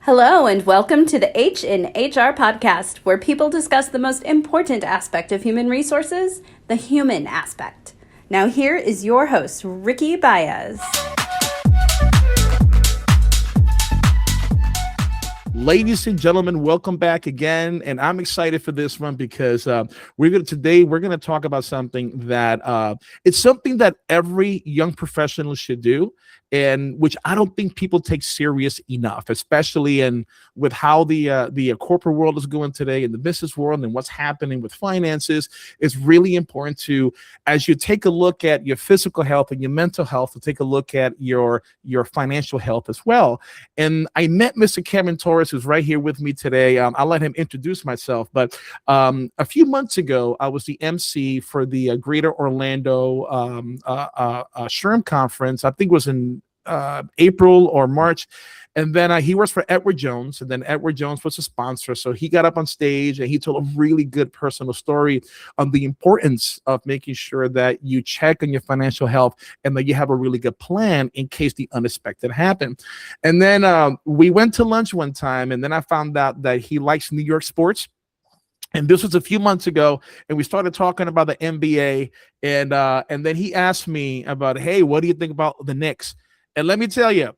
Hello, and welcome to the H in HR podcast, where people discuss the most important aspect of human resources, the human aspect. Now, here is your host, Ricky Baez. Ladies and gentlemen, welcome back again, and I'm excited for this one because we're gonna talk about something that it's something that every young professional should do, and which I don't think people take serious enough, especially in with how the corporate world is going today, in the business world, and what's happening with finances. It's really important to, as you take a look at your physical health and your mental health, to take a look at your financial health as well. And I met Mr. Kevin Torres, who's right here with me today. I'll let him introduce myself. But a few months ago, I was the MC for the Greater Orlando SHRM conference. I think it was in April or March. And then he works for Edward Jones, and then Edward Jones was a sponsor. So he got up on stage and he told a really good personal story on the importance of making sure that you check on your financial health and that you have a really good plan in case the unexpected happened. And then we went to lunch one time, and then I found out that he likes New York sports. And this was a few months ago, and we started talking about the NBA. And then he asked me about, hey, what do you think about the Knicks? And let me tell you,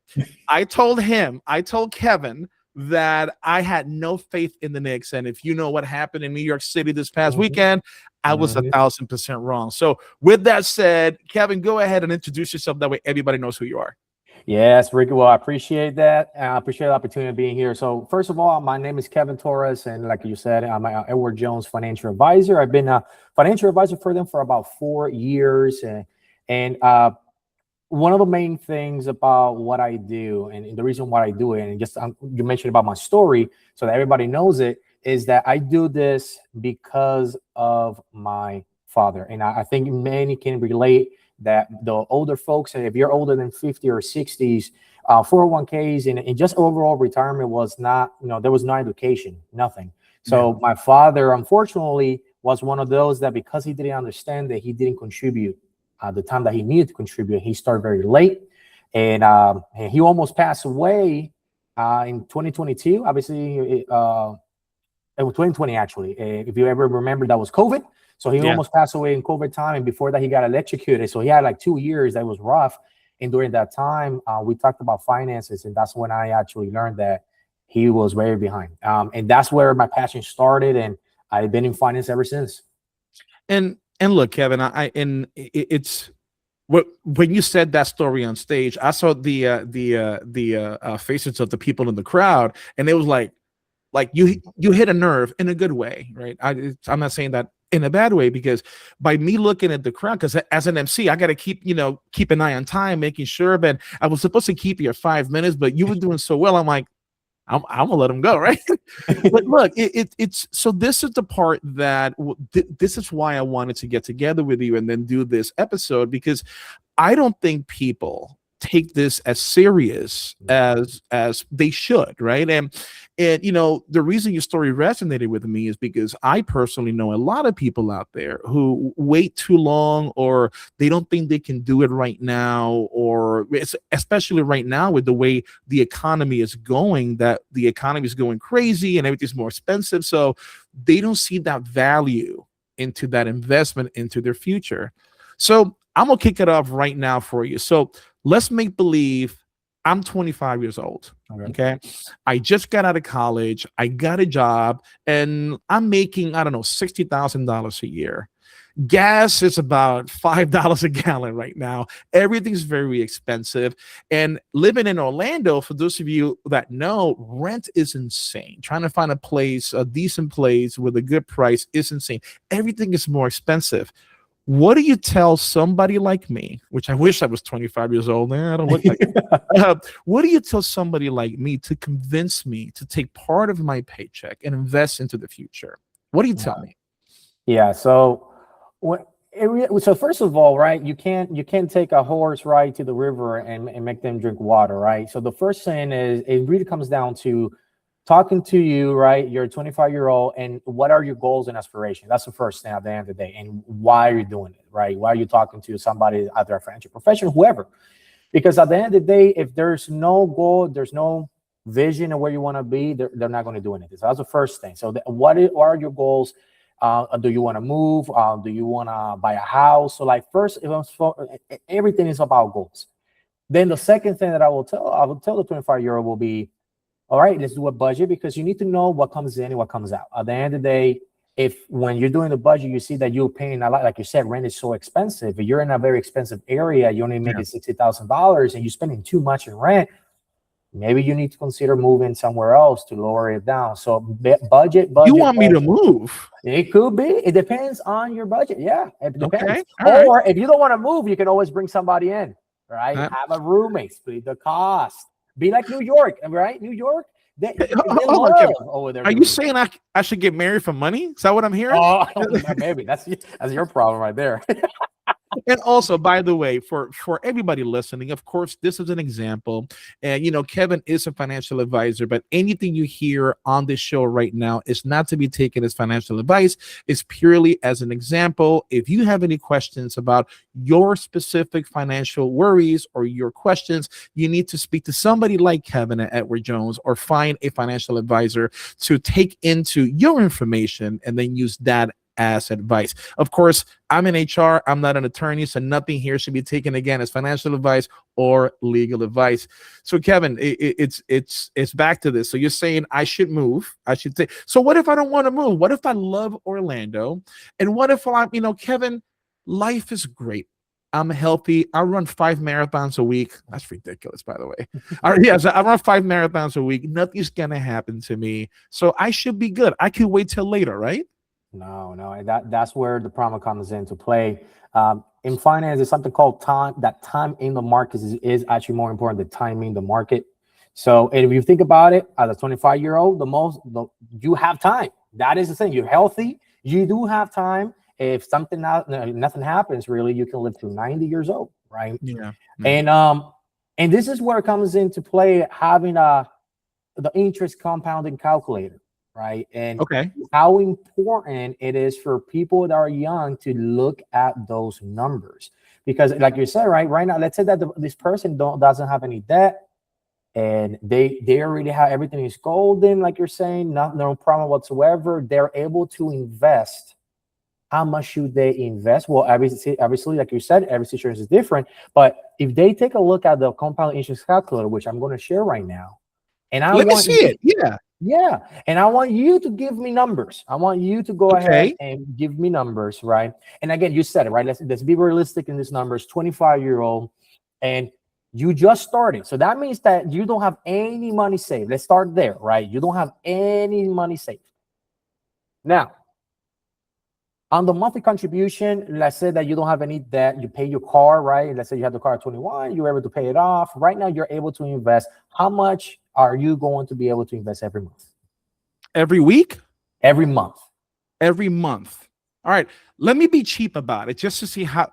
I told Kevin that I had no faith in the Knicks. And if you know what happened in New York City this past weekend, I was 1,000% wrong. So with that said, Kevin, go ahead and introduce yourself. That way everybody knows who you are. Yes, Ricky. Well, I appreciate that. I appreciate the opportunity of being here. So first of all, my name is Kevin Torres. And like you said, I'm Edward Jones financial advisor. I've been a financial advisor for them for about 4 years. And one of the main things about what I do, and the reason why I do it, and just you mentioned about my story so that everybody knows it, is that I do this because of my father. And I think many can relate that the older folks, and if you're older than 50 or 60s, 401ks and just overall retirement was not, there was no education, nothing. So my father, unfortunately, was one of those that because he didn't understand that he didn't contribute the time that he needed to contribute. He started very late, and he almost passed away in 2022. Obviously, it was 2020 actually. If you ever remember, that was COVID. So he almost passed away in COVID time, and before that, he got electrocuted. So he had like 2 years that was rough. And during that time, we talked about finances, and that's when I actually learned that he was way behind. And that's where my passion started, and I've been in finance ever since. And look, Kevin, it's what when you said that story on stage, I saw the faces of the people in the crowd, and it was like you hit a nerve in a good way, right? I'm not saying that in a bad way, because by me looking at the crowd, because as an MC, I got to keep an eye on time, making sure. But I was supposed to keep you at 5 minutes, but you were doing so well. I'm like, I'm gonna let him go, right? But look, it's so this is the part that this is why I wanted to get together with you and then do this episode, because I don't think people take this as serious as they should, right? And the reason your story resonated with me is because I personally know a lot of people out there who wait too long, or they don't think they can do it right now, or it's especially right now with the way the economy is going, that the economy is going crazy and everything's more expensive, so they don't see that value into that investment into their future. So I'm gonna kick it off right now for you. So let's make believe I'm 25 years old. Okay. I just got out of college. I got a job, and I'm making, I don't know, $60,000 a year. Gas is about $5 a gallon right now. Everything's very expensive. And living in Orlando, for those of you that know, rent is insane. Trying to find a decent place with a good price is insane. Everything is more expensive. What do you tell somebody like me, which I wish I was 25 years old? I don't look like it. What do you tell somebody like me to convince me to take part of my paycheck and invest into the future? What do you tell me? Yeah. So first of all, right, you can't take a horse right to the river and make them drink water, right? So the first thing is, it really comes down to talking to you, right? You're a 25-year-old, and what are your goals and aspirations? That's the first thing at the end of the day. And why are you doing it, right? Why are you talking to somebody, either a financial professional, whoever? Because at the end of the day, if there's no goal, there's no vision of where you want to be, they're not going to do anything. So that's the first thing. So what are your goals? Do you want to move? Do you want to buy a house? So like first, everything is about goals. Then the second thing that I will tell the 25-year-old will be, all right, let's do a budget, because you need to know what comes in and what comes out. At the end of the day, if when you're doing the budget, you see that you're paying a lot, like you said, rent is so expensive. If you're in a very expensive area, you only making $60,000 and you're spending too much in rent, maybe you need to consider moving somewhere else to lower it down. So budget. You want me to move? It could be. It depends on your budget. Yeah, it depends. Okay. Or if you don't want to move, you can always bring somebody in, right? Have a roommate, split the cost. Be like New York, right? New York. They over there. Are you saying I should get married for money? Is that what I'm hearing? Oh, maybe that's your problem right there. And also, by the way, for everybody listening, of course, this is an example. And, Kevin is a financial advisor, but anything you hear on this show right now is not to be taken as financial advice. It's purely as an example. If you have any questions about your specific financial worries or your questions, you need to speak to somebody like Kevin at Edward Jones, or find a financial advisor to take into your information and then use that as advice. Of course, I'm in HR. I'm not an attorney, so nothing here should be taken again as financial advice or legal advice. So, Kevin, it's back to this. So you're saying I should move. I should take. So what if I don't want to move? What if I love Orlando? And what if I'm, Kevin, life is great. I'm healthy. I run 5 marathons a week. That's ridiculous, by the way. Yes, I run 5 marathons a week. Nothing's gonna happen to me, so I should be good. I can wait till later, right? No, that's where the problem comes into play. In finance, there's something called time. That time in the market is actually more important than timing the market. So if you think about it, as a 25-year-old, you have time. That is the thing. You're healthy. You do have time. If nothing happens, really, you can live to 90 years old, right? Yeah. And this is where it comes into play, having the interest compounding calculator. Right. And how important it is for people that are young to look at those numbers, because like you said, right now, let's say that this person doesn't have any debt, and they already have everything is golden, like you're saying, no problem whatsoever. They're able to invest. How much should they invest? Well, obviously, like you said, every situation is different. But if they take a look at the compound interest calculator, which I'm going to share right now, and let me see it. Yeah. And I want you to give me numbers. I want you to go ahead and give me numbers, right? And again, you said it, right? Let's be realistic in these numbers. 25-year-old, and you just started. So that means that you don't have any money saved. Let's start there, right? You don't have any money saved. Now, on the monthly contribution, let's say that you don't have any debt. You pay your car, right? Let's say you have the car at 21. You're able to pay it off. Right now, you're able to invest. How much are you going to be able to invest every month? Every week? Every month. Every month. All right. Let me be cheap about it just to see how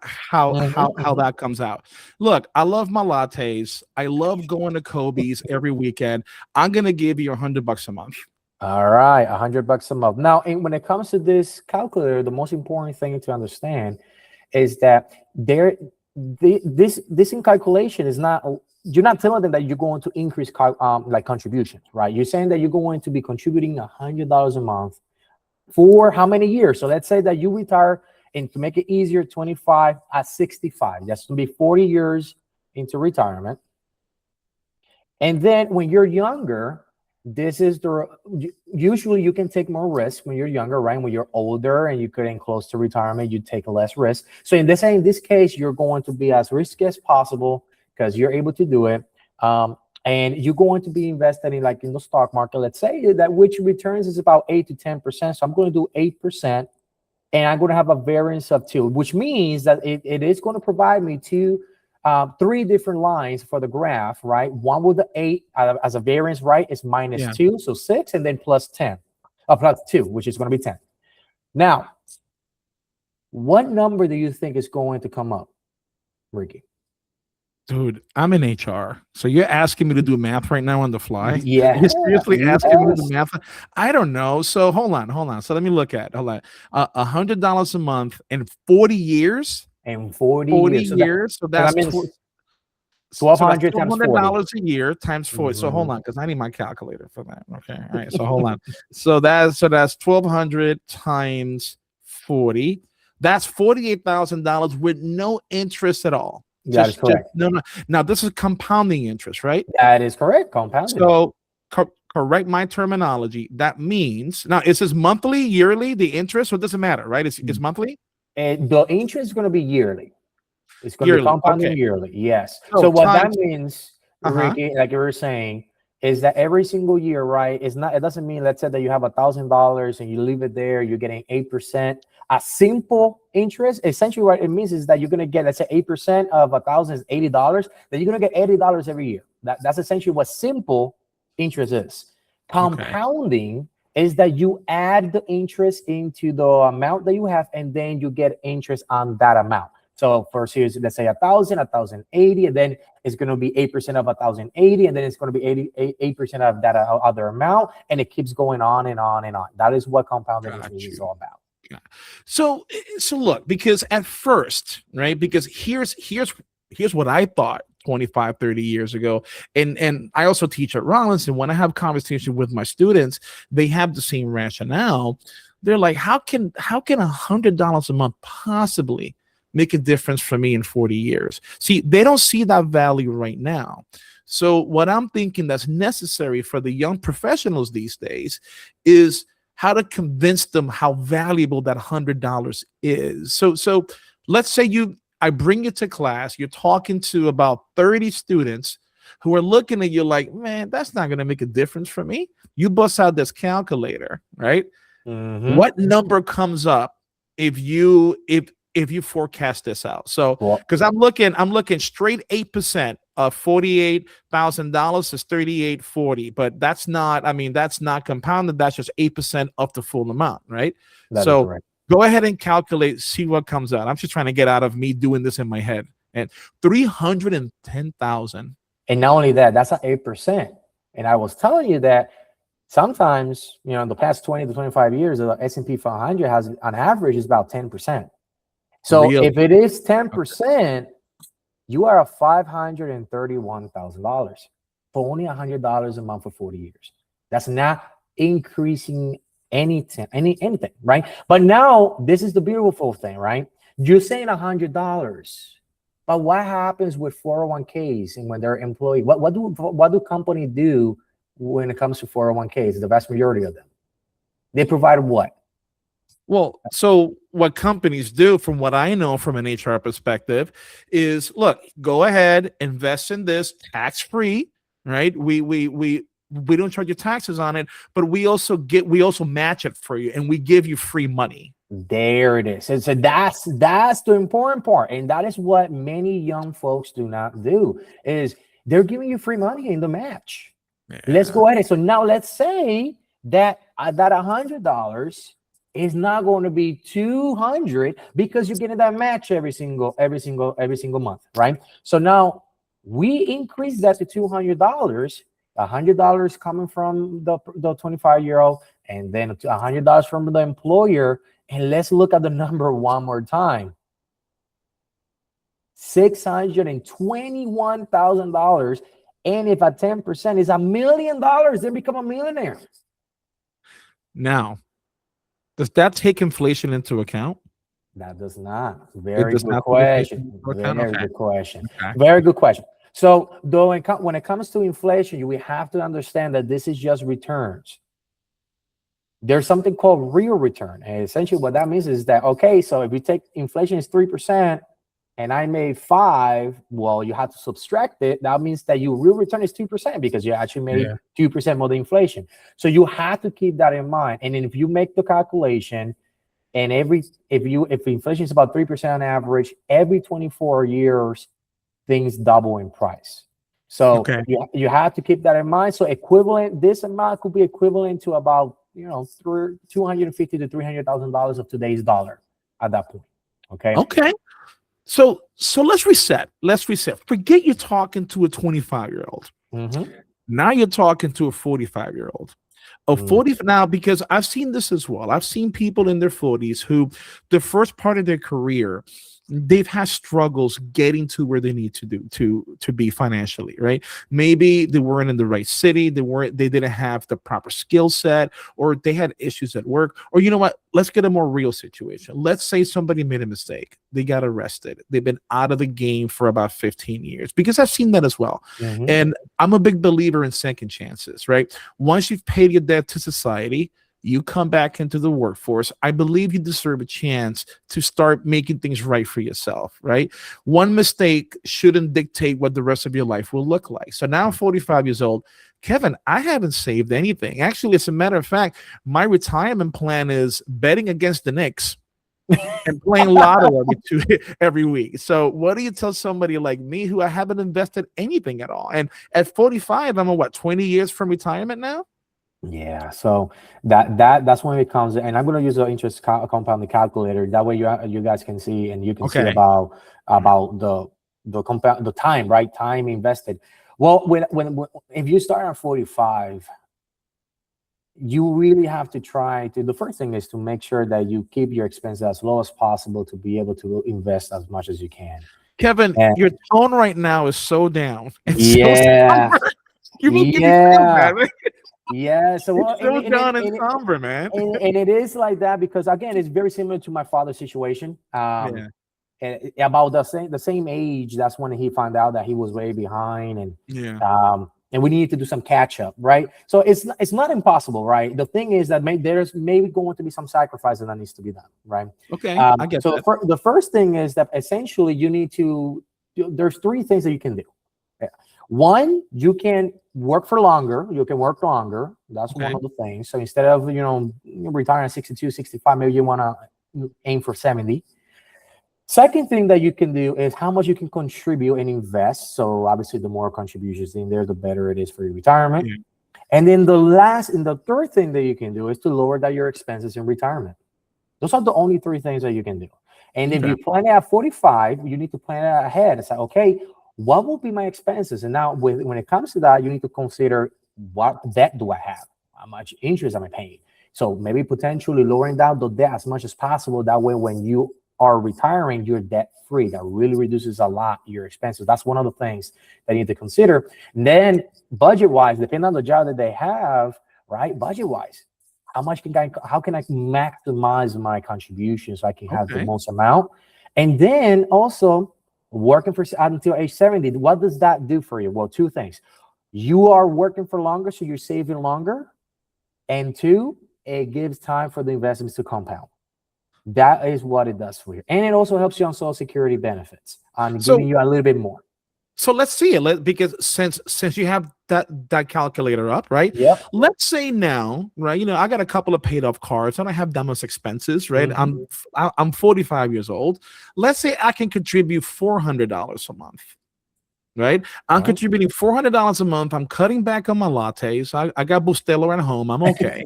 that comes out. Look, I love my lattes. I love going to Kobe's every weekend. I'm going to give you $100 a month. All right, $100 a month. Now, when it comes to this calculator, the most important thing to understand is that this in calculation is not. You're not telling them that you're going to increase like contributions, right? You're saying that you're going to be contributing $100 a month for how many years? So let's say that you retire, and to make it easier, 25 at 65. That's going to be 40 years into retirement. And then when you're younger, usually you can take more risk when you're younger, right? When you're older and you're getting close to retirement, you take less risk. So in this case, you're going to be as risky as possible, because you're able to do it. And you're going to be invested in the stock market. Let's say that which returns is about 8 to 10%. So I'm going to do 8%, and I'm going to have a variance of 2, which means that it is going to provide me 3 different lines for the graph, right? One with the 8 as a variance, right, is minus 2, so 6, and then plus 10, plus 2, which is going to be 10. Now, what number do you think is going to come up, Ricky? Dude, I'm in HR. So you're asking me to do math right now on the fly? Yeah. You're seriously asking me to do math? I don't know. So hold on. So let me look at $100 a month in 40 years. And 40 years. So that's 1,200 times 40. $1,200 a year times 40. So hold on, because I need my calculator for that. Okay. All right. So hold on. So that's 1,200 times 40. That's $48,000 with no interest at all. That is correct. No. Now this is compounding interest, right? That is correct. Compounding. So correct my terminology. That means now is this monthly, yearly, the interest, or doesn't matter, right? It's monthly. And the interest is going to be yearly. It's going to be compounding yearly. Yes. So what that means, Ricky, like you were saying, is that every single year, right? It doesn't mean, let's say that you have $1,000 and you leave it there, you're getting 8%. A simple interest, essentially what it means is that you're going to get, let's say 8% of 1,000 is $80. Then you're going to get $80 every year. That's essentially what simple interest is. Compounding is that you add the interest into the amount that you have, and then you get interest on that amount. So first here's, let's say 1,000, 1,080, and then it's going to be 8% of 1,080, and then it's going to be 8% of that other amount, and it keeps going on and on and on. That is what compounding is all about. So look, because at first, right? Because here's what I thought 25, 30 years ago. And I also teach at Rollins, and when I have conversations with my students, they have the same rationale. They're like, how can $100 a month possibly make a difference for me in 40 years? See, they don't see that value right now. So what I'm thinking that's necessary for the young professionals these days is how to convince them how valuable that $100 is. So let's say I bring you to class, you're talking to about 30 students who are looking at you like, man, that's not going to make a difference for me. You bust out this calculator, right? What number comes up if you forecast this out? So, because I'm looking straight 8% of $48,000 is $3,840, but that's not compounded. That's just 8% of the full amount, right? So go ahead and calculate, see what comes out. I'm just trying to get out of me doing this in my head. And 310,000. And not only that, that's an 8%. And I was telling you that sometimes, in the past 20 to 25 years, the S&P 500 has, on average, is about 10%. So if it is 10%, you are at $531,000 for only $100 a month for 40 years. That's not increasing anything, right? But now this is the beautiful thing, right? You're saying $100, but what happens with 401ks and when they're employed? What do companies do when it comes to 401ks? The vast majority of them, they provide what? Well, so what companies do, from what I know from an HR perspective, is look, go ahead, invest in this tax-free, right? We don't charge you taxes on it, but we also match it for you, and we give you free money. There it is. And so that's the important part, and that is what many young folks do not do. Is they're giving you free money in the match. Yeah. Let's go ahead. So now let's say that that $100 is not going to be $200 because you're getting that match every single month, right? So now we increase that to $200, $100 coming from the 25-year-old, and then $100 from the employer. And let's look at the number one more time. $621,000. And if at 10% is $1 million, they become a millionaire. Now, does that take inflation into account? That does not. Very good question. Very good question. Very good question. So, though, when it comes to inflation, we have to understand that this is just returns. There's something called real return. And essentially what that means is that, okay, so if you take inflation is 3% and I made 5, well, you have to subtract it. That means that your real return is 2% because you actually made 2% more than inflation. So you have to keep that in mind. And then if you make the calculation, and if inflation is about 3% on average, every 24 years, things double in price. So you have to keep that in mind. So this amount could be equivalent to about $250,000 to $300,000 of today's dollar at that point. Okay. So let's reset. Forget you're talking to a 25-year-old. Now you're talking to a 45-year-old. Oh, 40 now, because I've seen this as well. I've seen people in their 40s who the first part of their career, they've had struggles getting to where they need to do to be financially, right? Maybe they weren't in the right city, they didn't have the proper skill set, or they had issues at work, or you know what? Let's get a more real situation. Let's say somebody made a mistake. They got arrested. They've been out of the game for about 15 years, because I've seen that as well. And I'm a big believer in second chances, right? Once you've paid your debt to society, you come back into the workforce. I believe you deserve a chance to start making things right for yourself, right? One mistake shouldn't dictate what the rest of your life will look like. So now I'm 45 years old. Kevin, I haven't saved anything. Actually, as a matter of fact, my retirement plan is betting against the Knicks and playing lotto every week. So what do you tell somebody like me who I haven't invested anything at all? And at 45, I'm 20 years from retirement now? Yeah, so that's when it comes, and I'm going to use the interest compounding calculator. That way, you guys can see, and you can see about the compound, the time, right? Time invested. Well, when if you start at 45, you really have to try to. The first thing is to make sure that you keep your expenses as low as possible to be able to invest as much as you can. Kevin, your tone right now is so down. And yeah, so you make me feel bad, right? Yeah, so it's so down and somber, man. And it is like that because again, it's very similar to my father's situation. And about the same age, that's when he found out that he was way behind, and we needed to do some catch up, right? So it's not impossible, right? The thing is that there's maybe going to be some sacrifices that needs to be done, right? Okay, I get so that. The first thing is that essentially you need to. There's three things that you can do. One, you can work for longer. You can work longer. That's one of the things. So instead of, retiring at 62, 65, maybe you want to aim for 70. Second thing that you can do is how much you can contribute and invest. So obviously the more contributions in there, the better it is for your retirement. And then the third thing that you can do is to lower your expenses in retirement. Those are the only three things that you can do. And if you plan it at 45, you need to plan it ahead. It's like, okay, what will be my expenses? And now when it comes to that, you need to consider what debt do I have? How much interest am I paying? So maybe potentially lowering down the debt as much as possible. That way, when you are retiring, you're debt free. That really reduces a lot your expenses. That's one of the things that you need to consider. And then budget wise, depending on the job that they have, right? Budget wise, how can I maximize my contribution so I can have the most amount? And then also, working for until age 70, what does that do for you? Well, two things. You are working for longer, so you're saving longer. And two, it gives time for the investments to compound. That is what it does for you. And it also helps you on Social Security benefits, giving you a little bit more. So let's see it, because since you have that calculator up, right? Yeah. Let's say now, right? I got a couple of paid off cards. I don't have that much expenses, right? I'm 45 years old. Let's say I can contribute $400 a month, right? I'm contributing $400 a month. I'm cutting back on my lattes. I got Bustelo at home. I'm okay,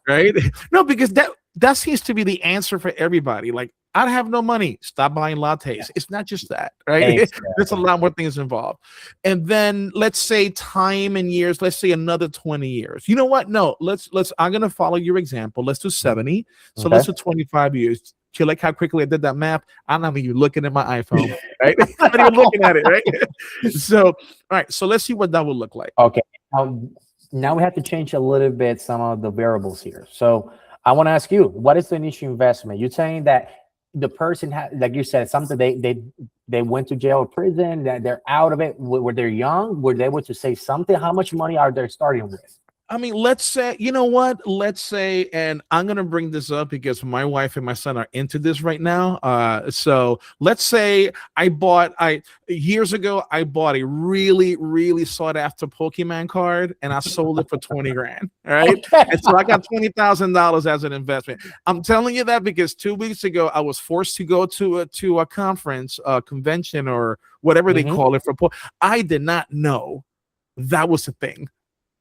right? No, because that seems to be the answer for everybody. Like, I have no money. Stop buying lattes. It's not just that, right? Exactly. There's a lot more things involved. And then let's say time and years, let's say another 20 years. You know what? No, I'm going to follow your example. Let's do 70. So let's do 25 years. Do you like how quickly I did that math? I'm not even looking at my iPhone, right? I'm not even looking at it, right? So, all right. So let's see what that will look like. Okay. Now we have to change a little bit some of the variables here. So I want to ask you, what is the initial investment? You're saying that the person like you said, something they went to jail or prison, that they're out of it. Were they young? Were they able to save something? How much money are they starting with? I mean, let's say, you know what? Let's say, and I'm going to bring this up because my wife and my son are into this right now. So let's say years ago, I bought a really, really sought after Pokemon card and I sold it for 20 grand. All right. And so I got $20,000 as an investment. I'm telling you that because 2 weeks ago, I was forced to go to a conference, convention, or whatever they call it I did not know that was a thing.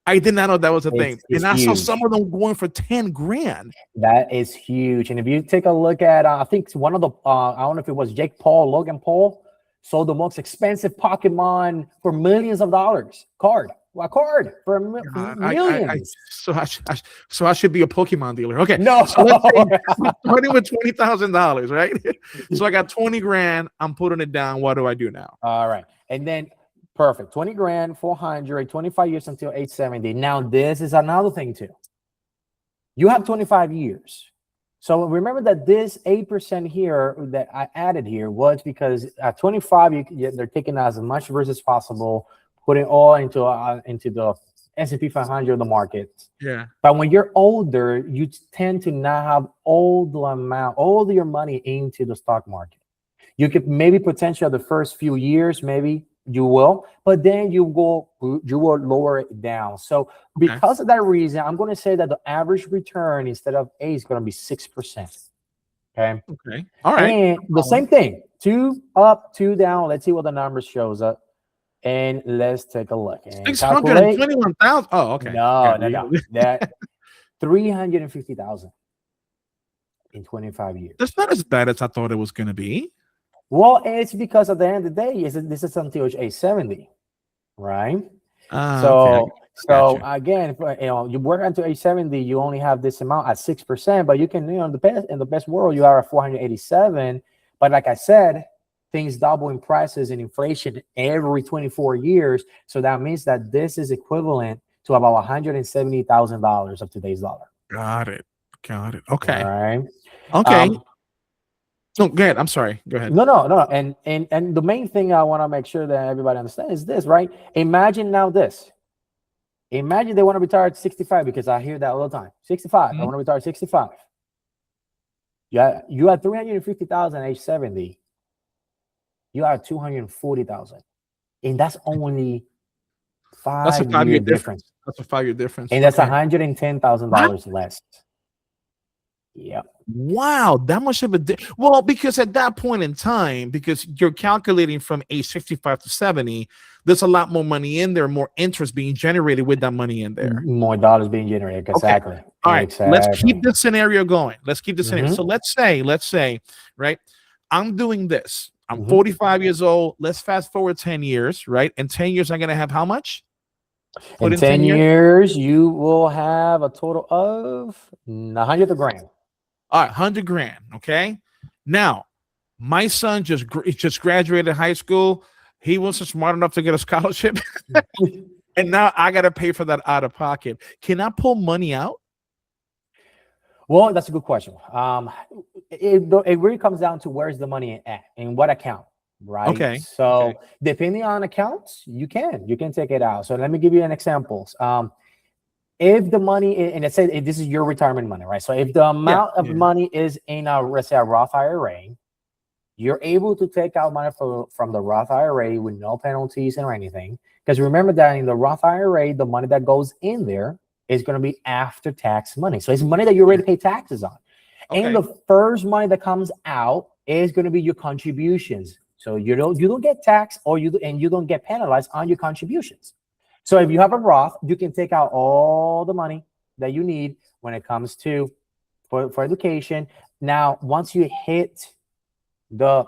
I did not know that was a thing. And I saw some of them going for 10 grand. That is huge. And if you take a look at, I think one of the, I don't know if it was Logan Paul, sold the most expensive Pokemon for millions of dollars card. a card for millions. So I should be a Pokemon dealer. Okay. No. So let's say I'm starting with $20,000, right? So I got 20 grand. I'm putting it down. What do I do now? All right. And then perfect. 20 grand, 400, 25 years until age 70. Now, this is another thing too. You have 25 years. So remember that this 8% here that I added here was because at 25, they're taking as much risk as possible, putting all into the S&P 500, the market. Yeah. But when you're older, you tend to not have all your money into the stock market. You could maybe potentially the first few years, maybe you will, but then you will lower it down. So because of that reason, I'm going to say that the average return instead of 8 is going to be 6%. Okay. All right. And the same thing, 2 up, 2 down. Let's see what the numbers shows up. And let's take a look. 621,000. Oh, okay. No. That 350,000 in 25 years. That's not as bad as I thought it was going to be. Well, it's because at the end of the day, this is until age 70, right? So again, you work until age 70, you only have this amount at 6%, but you can, in the best world, you are at 487. But like I said, things double in prices and inflation every 24 years. So that means that this is equivalent to about $170,000 of today's dollar. Got it. Okay. All right. Okay. No, go ahead. I'm sorry. Go ahead. No. And the main thing I want to make sure that everybody understands is this, right? Imagine now this. Imagine they want to retire at 65, because I hear that all the time. 65. I want to retire at 65. Yeah, you had 350,000 at age 70. You are 240,000, and that's only five year difference. That's a 5 year difference, and that's $110,000 less. Yeah. Wow, that much of a well, because at that point in time, because you're calculating from age 65 to 70, there's a lot more money in there, more interest being generated with that money in there, more dollars being generated. Exactly. Okay. All right, exactly. Let's keep this scenario going. So let's say, right, I'm doing this. I'm 45 years old. Let's fast forward 10 years, right? In 10 years, I'm gonna have how much? In 10 years, you will have a total of 100 grand. All right, 100 grand. Okay. Now, my son just graduated high school. He wasn't smart enough to get a scholarship, and now I got to pay for that out of pocket. Can I pull money out? Well, that's a good question. It really comes down to where's the money at, in what account, right? Okay. So depending on accounts, you can take it out. So let me give you an example. If the money, and let's say this is your retirement money, right? So if the amount of money is in let's say a Roth IRA, you're able to take out money from the Roth IRA with no penalties or anything. Because remember that in the Roth IRA, the money that goes in there is going to be after tax money. So it's money that you're ready to pay taxes on. Okay. And the first money that comes out is going to be your contributions. So you don't get taxed, you don't get penalized on your contributions. So if you have a Roth, you can take out all the money that you need when it comes to for education. Now, once you hit the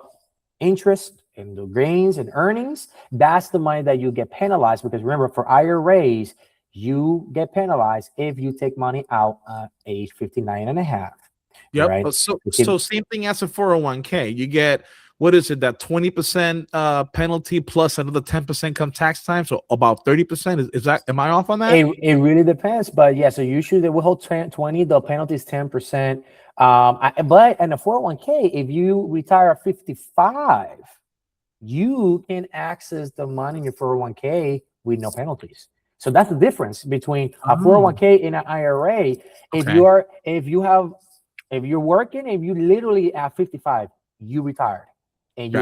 interest and the gains and earnings, that's the money that you get penalized, because remember, for IRAs, you get penalized if you take money out at age 59 and a half. Yep. Right? So same thing as a 401k. You get, what is it, that 20% penalty plus another 10% come tax time? So about 30%. Is that, am I off on that? It really depends. But yeah, so usually they will hold 20, the penalty is 10%. But in a 401k, if you retire at 55, you can access the money in your 401k with no penalties. So that's the difference between a 401k and an IRA. If you're working, if you literally at 55, you retired, and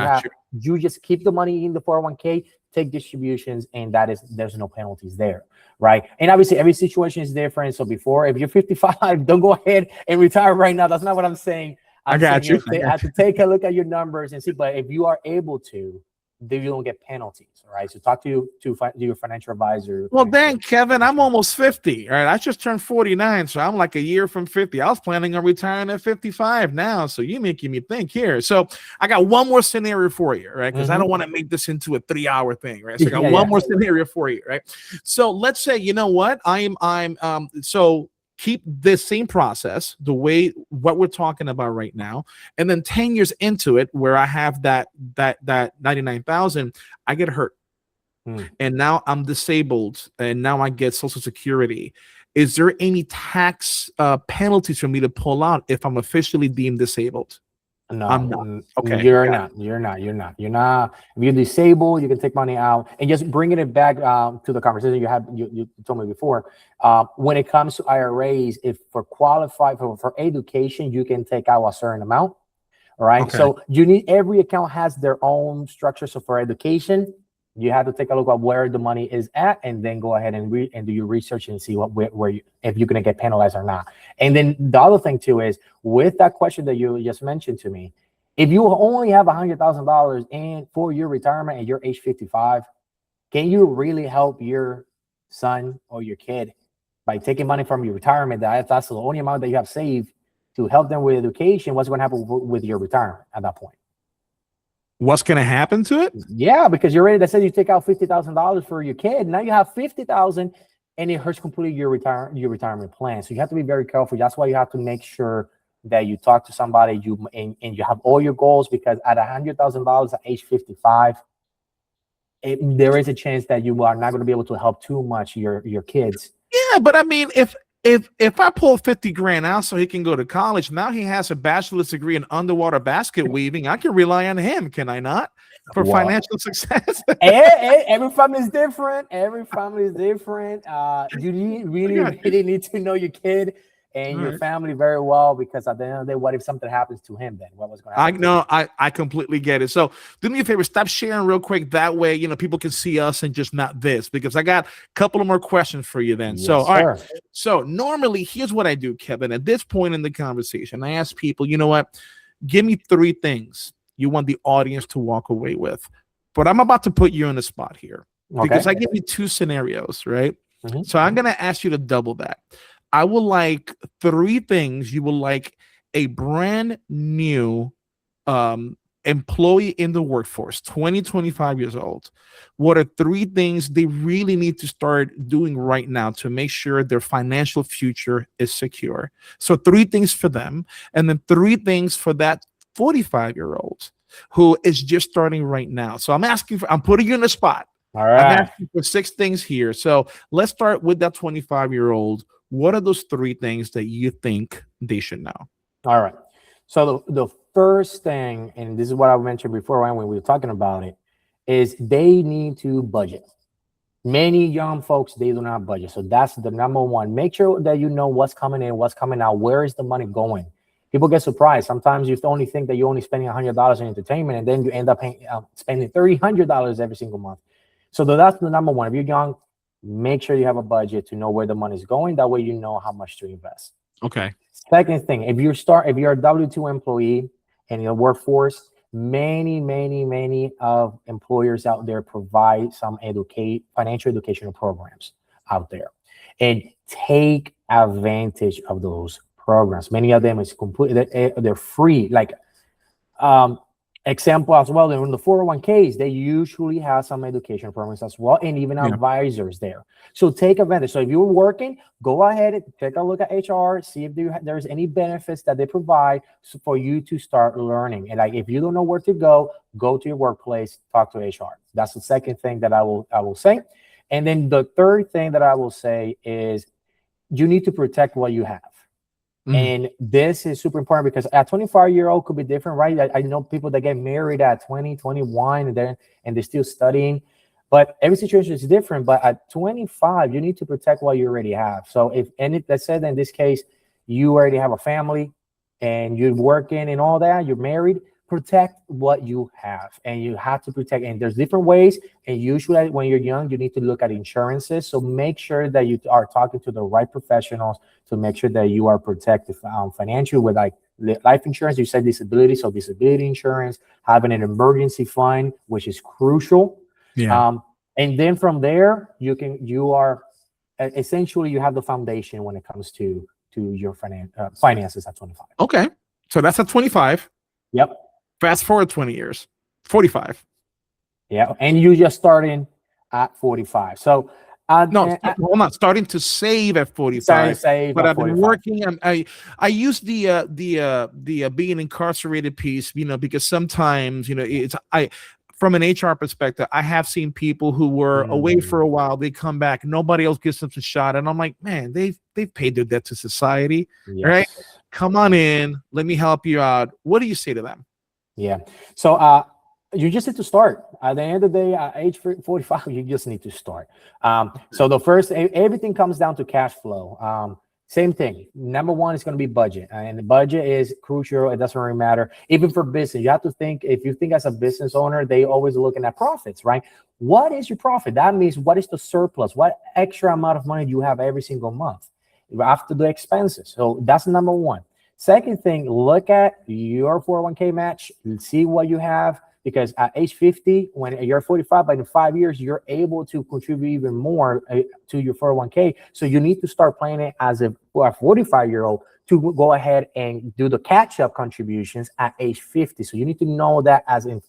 you just keep the money in the 401k, take distributions, and there's no penalties there, right? And obviously every situation is different. So if you're 55, don't go ahead and retire right now. That's not what I'm saying. I got you. I have to take a look at your numbers and see. But if you are able to, you don't get penalties. All right. So talk to your financial advisor. Well, dang, Kevin, I'm almost 50. All right. I just turned 49. So I'm like a year from 50. I was planning on retiring at 55 now. So you're making me think here. So I got one more scenario for you, right? Because I don't want to make this into a 3-hour thing, right? So I got one more scenario for you, right? So let's say, you know what? So keep this same process, the way what we're talking about right now, and then 10 years into it, where I have that 99,000, I get hurt. And now I'm disabled, and now I get Social Security. Is there any tax penalties for me to pull out if I'm officially deemed disabled? No, I'm not. Okay, you're not. If you're disabled, you can take money out. And just bringing it back to the conversation you told me before. When it comes to IRAs, if for qualify for education, you can take out a certain amount. All right. Okay. So every account has their own structure. So for education, you have to take a look at where the money is at, and then go ahead and do your research and see if you're going to get penalized or not. And then the other thing too is, with that question that you just mentioned to me, if you only have $100,000 in for your retirement and you're age 55, can you really help your son or your kid by taking money from your retirement? That's the only amount that you have saved to help them with education. What's going to happen with your retirement at that point? What's going to happen to it? Yeah, because you're ready. That says you take out $50,000 for your kid. Now you have $50,000, and it hurts completely your retirement plan. So you have to be very careful. That's why you have to make sure that you talk to somebody. And you have all your goals, because at $100,000 at age 55, there is a chance that you are not going to be able to help too much your kids. Yeah, but I mean, if I pull 50 grand out so he can go to college, now he has a bachelor's degree in underwater basket weaving. I can rely on him, can I not? For financial success. Every family is different. You really need to know your kid and your family very well, because at the end of the day, what if something happens to him then? What was going to happen? I completely get it. So do me a favor, stop sharing real quick. That way, people can see us and just not this, because I got a couple of more questions for you then. Yes, so, all right. So normally, here's what I do, Kevin. At this point in the conversation, I ask people, you know what? Give me 3 things you want the audience to walk away with. But I'm about to put you on the spot here, because I give you 2 scenarios, right? Mm-hmm. So I'm going to ask you to double that. I would like 3 things you will like a brand new employee in the workforce, 20, 25 years old. What are 3 things they really need to start doing right now to make sure their financial future is secure? So 3 things for them, and then 3 things for that 45-year-old who is just starting right now. So I'm putting you in the spot. All right. I'm asking for 6 things here. So let's start with that 25-year-old. What are those 3 things that you think they should know? All right. So the first thing, and this is what I mentioned before when we were talking about it, is they need to budget. Many young folks, they do not budget. So that's the number one. Make sure that you know what's coming in, what's coming out, where is the money going. People get surprised. Sometimes you only think that you're only spending $100 in entertainment, and then you end up spending $300 every single month. So that's the number one. If you're young, make sure you have a budget to know where the money is going. That way you know how much to invest. Okay. Second thing, if you're a W-2 employee in your workforce, many of employers out there provide some financial educational programs out there, and take advantage of those programs. Many of them is completely, they're free. Like example as well, in the 401ks, they usually have some education programs as well, and even advisors there. So take advantage. So if you're working, go ahead and take a look at HR, see if there's any benefits that they provide for you to start learning. And like, if you don't know where to go to your workplace, talk to HR. That's the second thing that I will say. And then the third thing that I will say is, you need to protect what you have. And this is super important, because at 25-year-old could be different, right? I know people that get married at 20, 21, and they're still studying, but every situation is different. But at 25, you need to protect what you already have. So let's say that in this case, you already have a family and you're working and all that, you're married, protect what you have, and you have to protect. And there's different ways. And usually when you're young, you need to look at insurances. So make sure that you are talking to the right professionals to make sure that you are protected financially with like life insurance, you said disability, so disability insurance, having an emergency fund, which is crucial. Yeah. And then from there, you are essentially, you have the foundation when it comes to your finances at 25. Okay. So that's at 25. Yep. Fast forward 20 years, 45. Yeah. And you just starting at 45. So No, I'm not starting to save at 45. Starting to save but at I've been 45. working. I use the being incarcerated piece, because sometimes, from an HR perspective, I have seen people who were away for a while. They come back, nobody else gives them a shot, and I'm like, man, they've paid their debt to society, right? Come on in, let me help you out. What do you say to them? Yeah. So you just need to start. At the end of the day, at age 45, you just need to start. So the first, everything comes down to cash flow. Same thing. Number one is going to be budget, and the budget is crucial. It doesn't really matter. Even for business, you have to think, if you think as a business owner, they always looking at profits, right? What is your profit? That means, what is the surplus? What extra amount of money do you have every single month after the expenses? So that's number one. Second thing, look at your 401k match, see what you have, because at age 50, when you're 45, by the 5 years, you're able to contribute even more to your 401k. So you need to start planning as a 45-year-old to go ahead and do the catch-up contributions at age 50. So you need to know that as in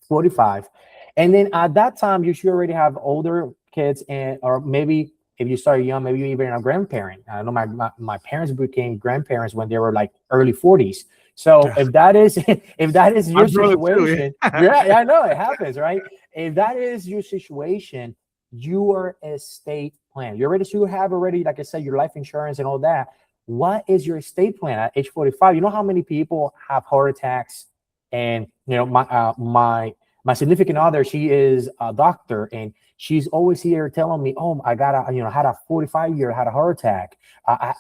45. And then at that time, you should already have older kids, or maybe if you start young, maybe even a grandparent. I know my parents became grandparents when they were like early 40s. So if that is your situation, yeah, I know it happens, right? If that is your situation, your estate plan. You already should have already, like I said, your life insurance and all that. What is your estate plan at age 45? You know how many people have heart attacks? And my significant other, she is a doctor, and she's always here telling me, oh, I got had a 45-year, had a heart attack,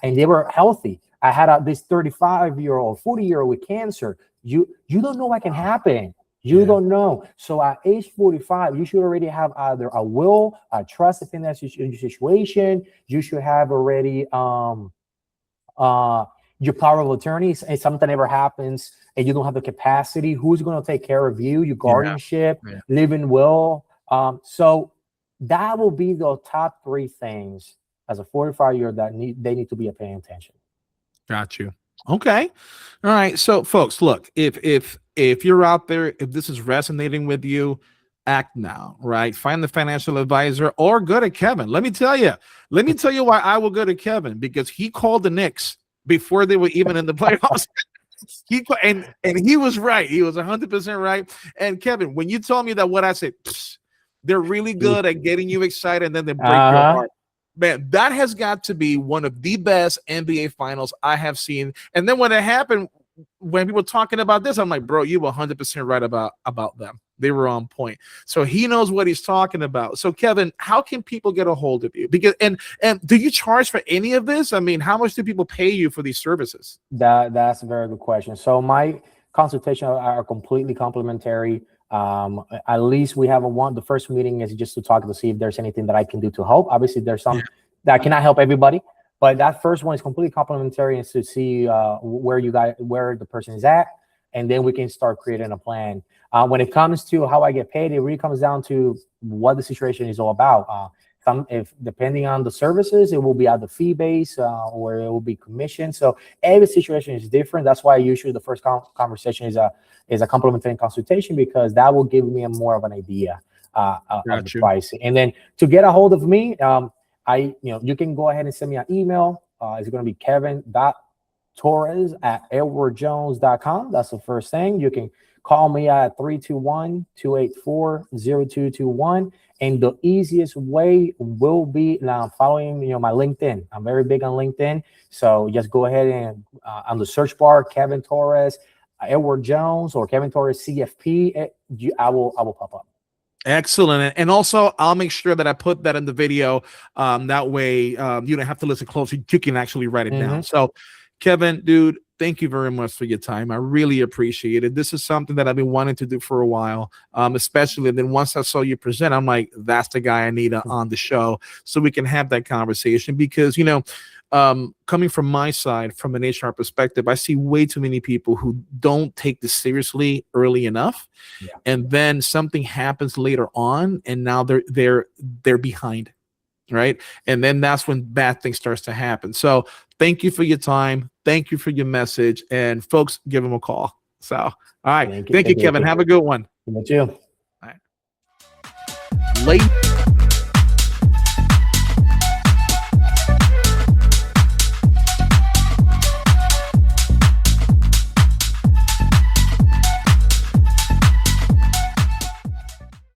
and they were healthy. I had this 35-year-old, 40-year-old with cancer. You don't know what can happen. You don't know. So at age 45, you should already have either a will, a trust, depending on your situation. You should have already your power of attorney. If something ever happens and you don't have the capacity, who's going to take care of you? Your guardianship, living will. So that will be the top three things as a 45-year that they need to be paying attention. Got you. Okay. All right. So folks, look, if you're out there, if this is resonating with you, act now, right? Find the financial advisor or go to Kevin. Let me tell you why I will go to Kevin, because he called the Knicks before they were even in the playoffs. And he was right. He was 100% right. And Kevin, when you told me that, what I said, they're really good at getting you excited and then they break your heart. Man, that has got to be one of the best NBA finals I have seen. And then when it happened, when people were talking about this, I'm like, bro, you were 100% right about them. They were on point. So he knows what he's talking about. So Kevin, how can people get a hold of you? Because and do you charge for any of this? I mean, how much do people pay you for these services? That's a very good question. So my consultations are completely complimentary. At least we have the first meeting is just to talk to see if there's anything that I can do to help. Obviously there's some that I cannot help everybody, but that first one is completely complimentary, and to see where the person is at, and then we can start creating a plan. When it comes to how I get paid, it really comes down to what the situation is all about. If depending on the services, it will be either fee based or it will be commission. So every situation is different. That's why usually the first conversation is a complimentary consultation, because that will give me more of an idea of the pricing. And then to get a hold of me, you can go ahead and send me an email. It's going to be kevin.torres@edwardjones.com. That's the first thing. You can call me at 321-284-0221. And the easiest way will be following my LinkedIn. I'm very big on LinkedIn. So just go ahead and on the search bar, Kevin Torres, Edward Jones, or Kevin Torres CFP, I will pop up. Excellent. And also, I'll make sure that I put that in the video. That way, you don't have to listen closely. You can actually write it down. So, Kevin, dude, thank you very much for your time. I really appreciate it. This is something that I've been wanting to do for a while, especially. And then once I saw you present, I'm like, that's the guy I need on the show so we can have that conversation. Because, coming from my side, from an HR perspective, I see way too many people who don't take this seriously early enough, and then something happens later on, and now they're behind, right? And then that's when bad things starts to happen. So thank you for your time. Thank you for your message, and folks, give them a call. So, all right, thank you, Kevin. Have a good one. You too. All right, late.